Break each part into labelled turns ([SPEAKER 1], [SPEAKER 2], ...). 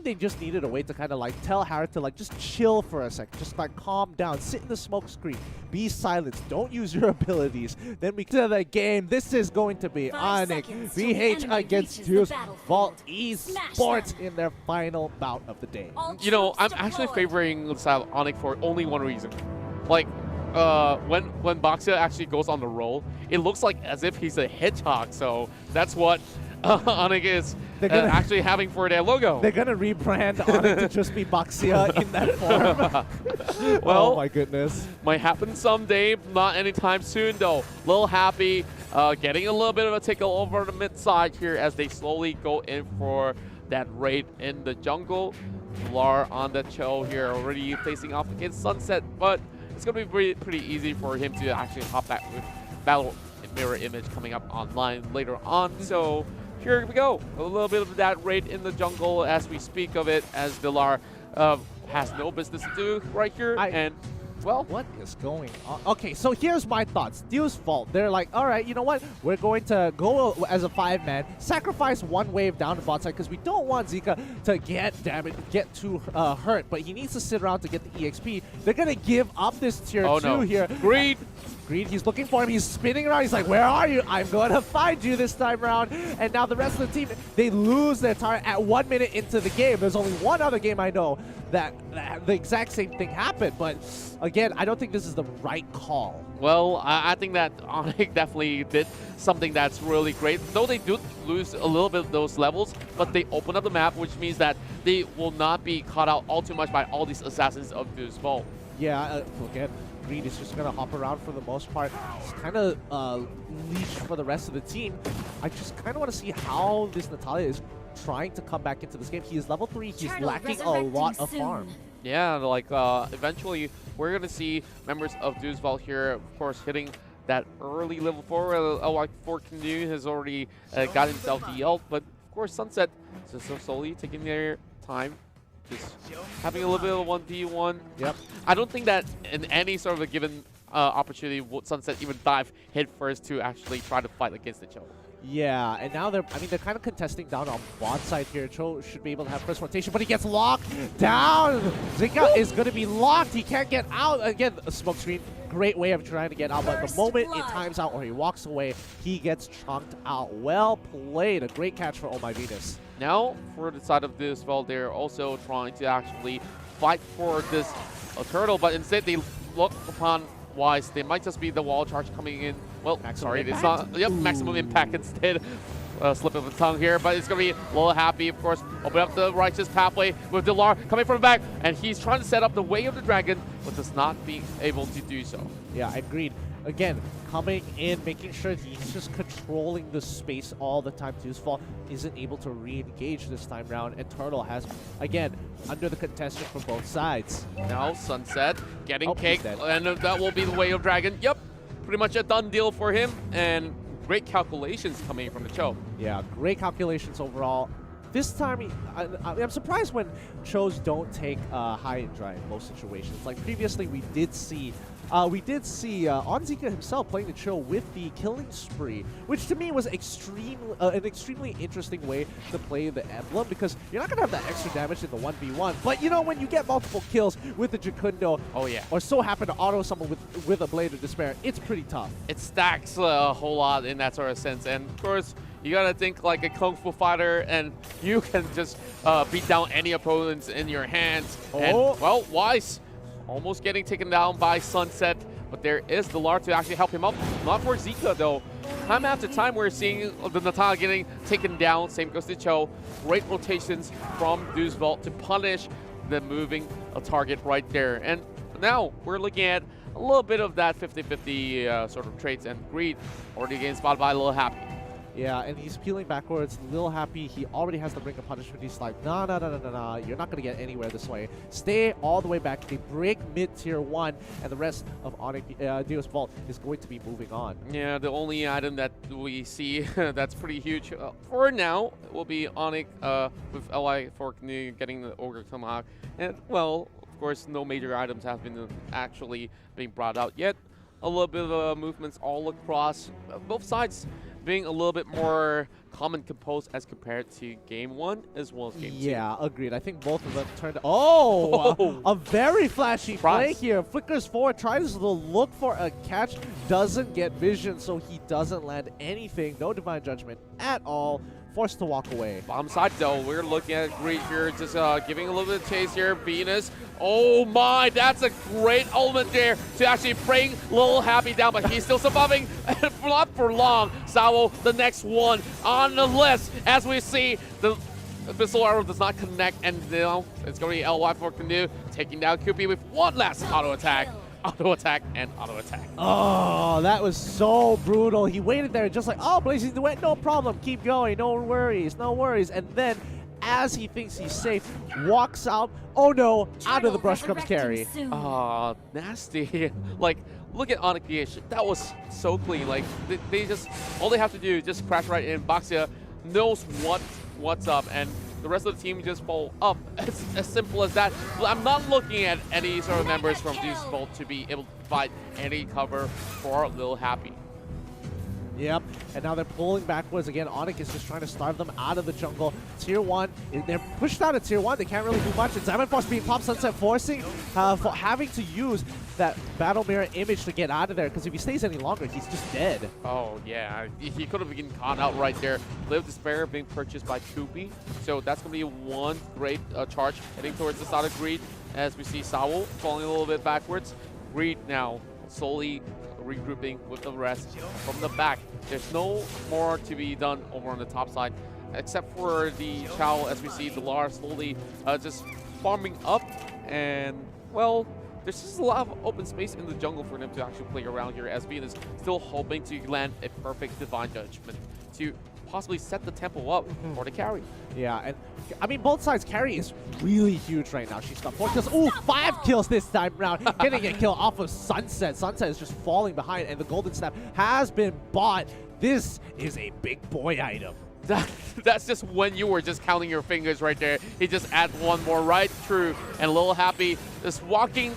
[SPEAKER 1] They just needed a way to kind of like tell Harry to like just chill for a second, just like calm down, sit in the smoke screen, be silent, don't use your abilities. Then we get to the game. This is going to be Onyx VH against Deuce Vault Esports in their final bout of the day.
[SPEAKER 2] You know, I'm actually favoring the style of Onyx for only one reason. Like, when Boxia actually goes on the roll, it looks like as if he's a hedgehog. So that's what Onyx is actually having for their logo.
[SPEAKER 1] They're gonna rebrand Onyx to just be Boxia in that form.
[SPEAKER 2] Well,
[SPEAKER 1] oh my goodness.
[SPEAKER 2] Might happen someday, not anytime soon though. Little happy, getting a little bit of a tickle over the mid side here as they slowly go in for that raid in the jungle. Lar on the chill here, already facing off against Sunset, but it's gonna be pretty easy for him to actually hop back with Battle Mirror Image coming up online later on. So here we go, a little bit of that raid in the jungle as we speak of it, as Dilar has no business to do right here. And well,
[SPEAKER 1] what is going on? Okay, so here's my thoughts. Deuce Vault, they're like, all right, you know what? We're going to go as a 5-man, sacrifice one wave down to bot side because we don't want Zika to get damaged, get too hurt, but he needs to sit around to get the EXP. They're going to give up this tier 2 here.
[SPEAKER 2] Greed.
[SPEAKER 1] Greed, he's looking for him, he's spinning around, he's like, where are you? I'm going to find you this time around. And now the rest of the team, they lose their target at 1 minute into the game. There's only one other game I know that the exact same thing happened, but again, I don't think this is the right call.
[SPEAKER 2] Well, I think that Onyx definitely did something that's really great. Though they do lose a little bit of those levels, but they open up the map, which means that they will not be caught out all too much by all these assassins of Deuce Vault.
[SPEAKER 1] Yeah, again, Greed is just going to hop around for the most part. It's kind of leash for the rest of the team. I just kind of want to see how this Natalia is trying to come back into this game. He is level 3. He's lacking a lot of farm.
[SPEAKER 2] Yeah, like eventually we're going to see members of Deuce Vault here, of course, hitting that early level 4. Like 4 Canoe has already got himself the ult, but of course Sunset is so slowly taking their time. Just having a little bit of a 1v1.
[SPEAKER 1] Yep.
[SPEAKER 2] I don't think that in any sort of a given opportunity would Sunset even dive head first to actually try to fight against the Cho.
[SPEAKER 1] Yeah, and now they're kind of contesting down on bot side here. Cho should be able to have first rotation, but he gets locked down. Zika is going to be locked. He can't get out. Again, a smoke screen. Great way of trying to get out, but the moment it times out or he walks away, he gets chunked out. Well played. A great catch for Oh My Venus.
[SPEAKER 2] Now, for the side of this, well, they're also trying to actually fight for this turtle, but instead they look upon Wise. They might just be the wall charge coming in. Well, sorry, it's not. Yep, maximum impact instead. Slip of the tongue here, but it's going to be a little happy, of course. Open up the righteous pathway with Dilar coming from the back, and he's trying to set up the way of the dragon, but does not be able to do so.
[SPEAKER 1] Yeah, agreed. Again, coming in, making sure he's just controlling the space all the time. Deuce Vault isn't able to re-engage this time round, and Turtle has, again, under the contention from both sides.
[SPEAKER 2] Now Sunset getting caked, and that will be the way of dragon. Yep, pretty much a done deal for him, and great calculations coming from the Cho.
[SPEAKER 1] Yeah, great calculations overall. This time, I'm surprised when Chos don't take high and dry in most situations. Like previously, we did see Onzika himself playing the Cho with the killing spree, which to me was an extremely interesting way to play the emblem, because you're not gonna have that extra damage in the 1v1. But you know, when you get multiple kills with the Jukundo,
[SPEAKER 2] oh yeah,
[SPEAKER 1] or so happen to auto someone with a Blade of Despair, it's pretty tough.
[SPEAKER 2] It stacks a whole lot in that sort of sense, and of course, you gotta think like a kung fu fighter, and you can just beat down any opponents in your hands.
[SPEAKER 1] Oh.
[SPEAKER 2] And, well, Wise almost getting taken down by Sunset, but there is the Lar to actually help him up. Not for Zika, though. Time after time, we're seeing the Natalia getting taken down. Same goes to Cho. Great rotations from Deuce Vault to punish the moving target right there. And now we're looking at a little bit of that 50-50 sort of traits, and Greed already getting spotted by a little happy.
[SPEAKER 1] Yeah, and he's peeling backwards. Lil Happy, he already has the ring of punishment. He's like, nah, you're not going to get anywhere this way. Stay all the way back. They break mid-tier 1, and the rest of Dio's Vault is going to be moving on.
[SPEAKER 2] Yeah, the only item that we see that's pretty huge for now will be Onyx with LI for getting the Ogre Tomahawk. And, well, of course, no major items have been actually being brought out yet. A little bit of movements all across both sides, being a little bit more calm and composed as compared to game 1 as well as game 2.
[SPEAKER 1] Yeah, agreed. I think both of them turned. Oh, a very flashy play here. Flickers forward, tries to look for a catch, doesn't get vision, so he doesn't land anything. No Divine Judgment at all. Forced to walk away.
[SPEAKER 2] Bottom side though, we're looking at Greed here, just giving a little bit of chase here. Venus, oh my, that's a great element there to actually bring Lil Happy down, but he's still surviving. Not for long. Sawo, the next one on the list, as we see the Abyssal Arrow does not connect, and now it's going to be LY for Canoe, taking down QP with one last auto attack. Auto attack and auto attack.
[SPEAKER 1] Oh, that was so brutal. He waited there just like, oh, Blazing Duet, no problem. Keep going. No worries. No worries. And then, as he thinks he's safe, walks out. Oh no, out of the brush comes Carry.
[SPEAKER 2] Oh, nasty. Like, look at Onyx PH. That was so clean. Like, they just, all they have to do is just crash right in. Baxia knows what's up, and the rest of the team just fall up. It's as simple as that. I'm not looking at any sort of members from Deuce Bolt to be able to provide any cover for Lil Happy.
[SPEAKER 1] Yep, and now they're pulling backwards again. Onyx is just trying to starve them out of the jungle. Tier 1, they're pushed out of Tier 1. They can't really do much. And Diamond Force being popped, Sunset forcing, for having to use that Battle Mirror image to get out of there, because if he stays any longer, he's just dead.
[SPEAKER 2] Oh, yeah. He could have been caught out right there. Live Despair being purchased by Kupi. So that's going to be one great charge heading towards the side of Greed, as we see Sawo falling a little bit backwards. Greed now slowly regrouping with the rest from the back. There's no more to be done over on the top side, except for the Chow, as we see the Lar slowly just farming up. And, well, there's just a lot of open space in the jungle for them to actually play around here, as Venus still hoping to land a perfect Divine Judgment to possibly set the tempo up for the carry.
[SPEAKER 1] Yeah, and I mean, both sides. Carry is really huge right now. She's got 4 kills. Ooh, 5 kills this time round. Getting a kill off of Sunset. Sunset is just falling behind, and the Golden Snap has been bought. This is a big boy item.
[SPEAKER 2] That's just when you were just counting your fingers right there. He just adds one more right through, and Lil Happy is walking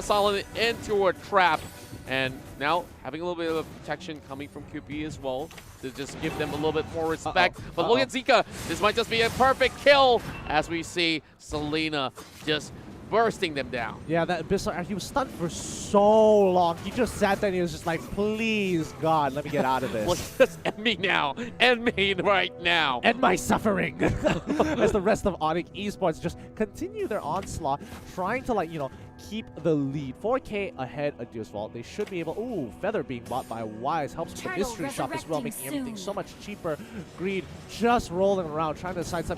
[SPEAKER 2] Solid into a trap. And now having a little bit of protection coming from QP as well to just give them a little bit more respect. But look at Zika. This might just be a perfect kill, as we see Selena just bursting them down.
[SPEAKER 1] Yeah, that Abyssal, he was stunned for so long. He just sat there and he was just like, please, God, let me get out of this.
[SPEAKER 2] Well, just end me now. End me right now.
[SPEAKER 1] End my suffering. As the rest of Onyx Esports just continue their onslaught, trying to, like, you know, keep the lead. 4K ahead of Deuce Vault. They should be able... Ooh, Feather being bought by Wise helps with the mystery shop as well, making everything so much cheaper. Greed just rolling around, trying to sidestep,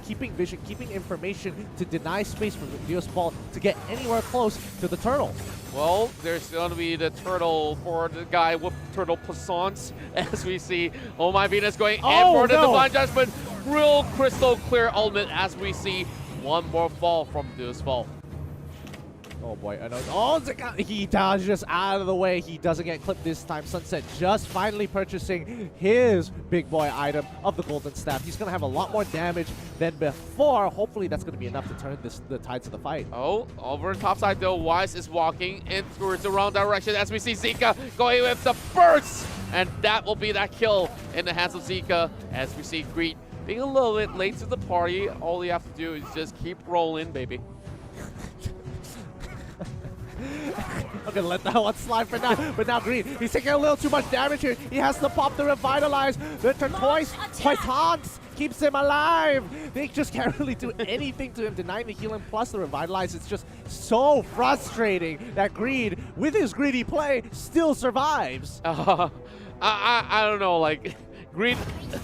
[SPEAKER 1] keeping vision, keeping information to deny space for the Deuce Vault to get anywhere close to the turtle.
[SPEAKER 2] Well, there's going to be the turtle for the guy with turtle passants, as we see. Oh my Venus going in for the Divine Judgment. Real crystal clear ultimate, as we see one more fall from Deuce Vault.
[SPEAKER 1] Oh boy, I know. Oh, he dodges out of the way. He doesn't get clipped this time. Sunset just finally purchasing his big boy item of the Golden Staff. He's going to have a lot more damage than before. Hopefully that's going to be enough to turn the tides of the fight.
[SPEAKER 2] Oh, over the top side though, Wise is walking in towards the wrong direction, as we see Zika going with the burst. And that will be that kill in the hands of Zika, as we see Greed being a little bit late to the party. All you have to do is just keep rolling, baby.
[SPEAKER 1] I'm gonna let that one slide for now. But now Green, he's taking a little too much damage here. He has to pop the Revitalize. The Turquoise Poisons keeps him alive. They just can't really do anything to him, denying the healing plus the Revitalize. It's just so frustrating that Greed, with his greedy play, still survives.
[SPEAKER 2] I don't know, like, Greed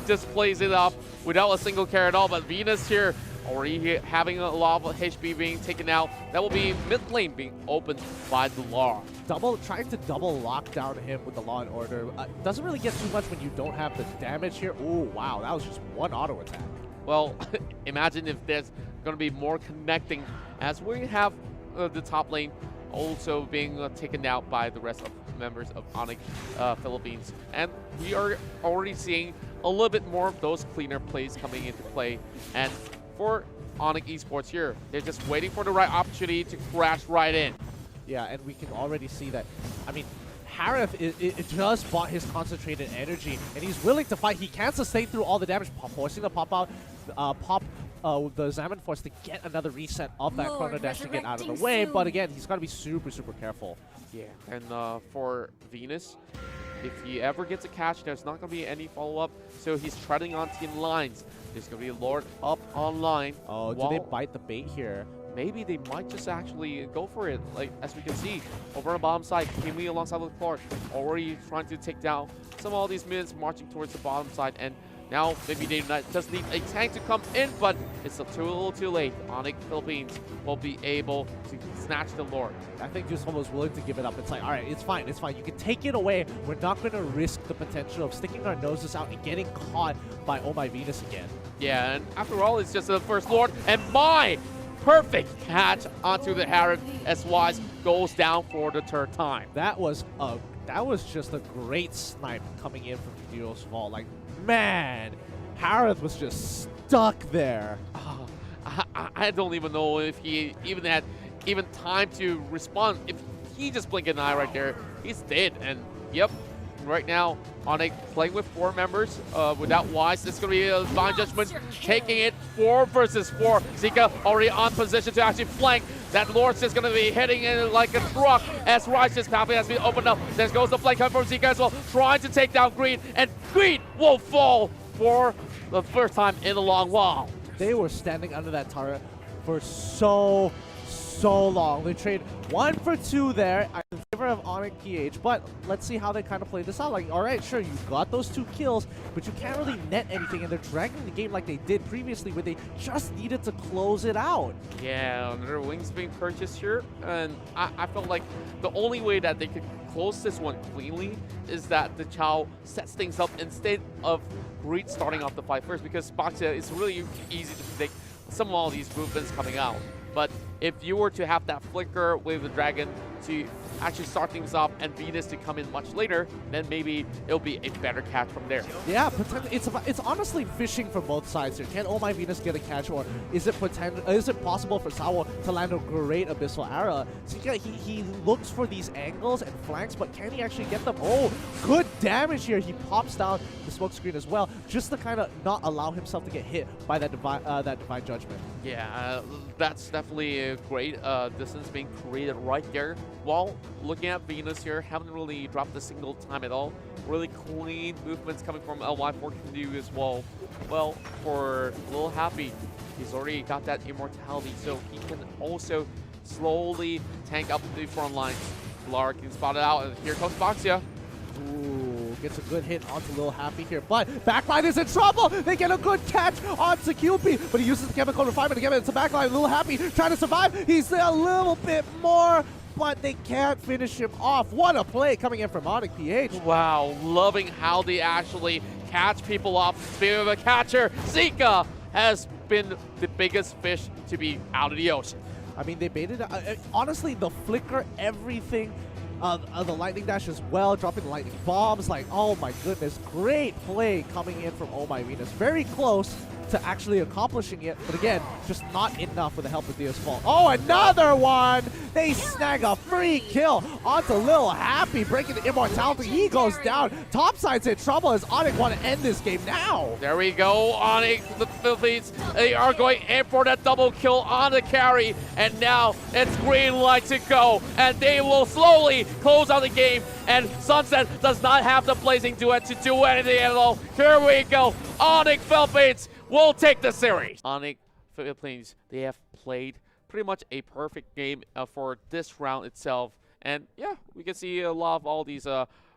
[SPEAKER 2] just plays it up without a single care at all, but Venus here already having a lot of HP being taken out. That will be mid lane being opened by the Law.
[SPEAKER 1] Trying to double lock down him with the Law and Order. Doesn't really get too much when you don't have the damage here. Oh, wow, that was just one auto attack.
[SPEAKER 2] Well, imagine if there's going to be more connecting as we have the top lane also being taken out by the rest of members of Onyx Philippines. And we are already seeing a little bit more of those cleaner plays coming into play. And for Onyx Esports here, they're just waiting for the right opportunity to crash right in.
[SPEAKER 1] Yeah, and we can already see that. I mean, Harith it just bought his concentrated energy, and he's willing to fight. He can't sustain through all the damage, forcing the pop out, the Zaman Force to get another reset of that Chrono Dash to get out of the way. But again, he's got to be super, super careful.
[SPEAKER 2] Yeah, and for Venus, if he ever gets a catch, there's not going to be any follow-up, so he's treading on team lines. There's going to be a Lord up online.
[SPEAKER 1] Oh, do they bite the bait here?
[SPEAKER 2] Maybe they might just actually go for it. Like, as we can see, over on the bottom side, Kimi alongside with Clark already trying to take down some of all these minions marching towards the bottom side. And now maybe they just need a tank to come in, but it's a little too late. Onyx Philippines will be able to snatch the Lord.
[SPEAKER 1] I think Jusol was willing to give it up. It's like, all right, it's fine, it's fine. You can take it away. We're not going to risk the potential of sticking our noses out and getting caught by Oh My Venus again.
[SPEAKER 2] Yeah, and after all, it's just the first Lord. And my perfect catch onto the Harith as Wise goes down for the third time.
[SPEAKER 1] That was just a great snipe coming in from Jusol. Like, man, Harith was just stuck there.
[SPEAKER 2] Oh, I don't even know if he even had time to respond. If he just blinked an eye right there, he's dead. And yep, right now, Onyx playing with 4 members without Wise. It's going to be a Divine Judgment taking it 4 versus 4. Zika already on position to actually flank. That Lord's just going to be hitting in like a truck as Righteous Pathway has been opened up. There goes the flank coming from Zika as well, trying to take down Green. And Green will fall for the first time in a long while.
[SPEAKER 1] They were standing under that turret for so long. They trade 1 for 2 there in favor of Onyx PH, but let's see how they kind of play this out. Like, all right, sure, you got those 2 kills, but you can't really net anything, and they're dragging the game like they did previously where they just needed to close it out.
[SPEAKER 2] Yeah, their wings being purchased here, and I felt like the only way that they could close this one cleanly is that the Chow sets things up instead of Greed starting off the fight first, because Boxia is really easy to predict some of all these movements coming out. But if you were to have that flicker with the Dragon to actually start things off and Venus to come in much later, then maybe it'll be a better catch from there.
[SPEAKER 1] Yeah, it's honestly fishing from both sides here. Can Oh My Venus get a catch, or is it possible for Sawo to land a great Abyssal Arrow? So yeah, he looks for these angles and flanks, but can he actually get them? Oh, good damage here. He pops down the smoke screen as well, just to kind of not allow himself to get hit by that divine judgment.
[SPEAKER 2] Yeah, that's definitely a great distance being created right there. While looking at Venus here, haven't really dropped a single time at all. Really clean movements coming from LY4 can do as well. Well, for Lil Happy, he's already got that immortality, so he can also slowly tank up the front lines. Lark can spot it out, and here comes Boxia.
[SPEAKER 1] Ooh, gets a good hit onto Lil Happy here, but Backline is in trouble! They get a good catch onto QP, but he uses the chemical refinement again. It's a Backline. Lil Happy trying to survive. He's there a little bit more, but they can't finish him off. What a play coming in from Onyx PH.
[SPEAKER 2] Wow, loving how they actually catch people off. Speaking of a catcher, Zika has been the biggest fish to be out of the ocean.
[SPEAKER 1] I mean, they baited. Honestly, the flicker, everything. The lightning dash as well, dropping the lightning bombs. Like, oh my goodness, great play coming in from Oh My Venus. Very close to actually accomplishing it, but again, just not enough with the help of Dia's Fall. Oh, another one! They snag a free kill onto Lil Happy, breaking the immortality. He goes down. Topside's in trouble as Onyx want to end this game now.
[SPEAKER 2] There we go, Onyx, the Philippines. They are going in for that double kill on the carry, and now it's green light to go, and they will slowly close out the game, and Sunset does not have the Blazing Duet to do anything at all. Here we go, Onyx Philippines will take the series. Onyx Philippines, they have played pretty much a perfect game for this round itself. And yeah, we can see a lot of all these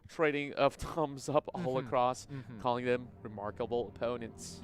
[SPEAKER 2] trading of thumbs up all across, calling them remarkable opponents.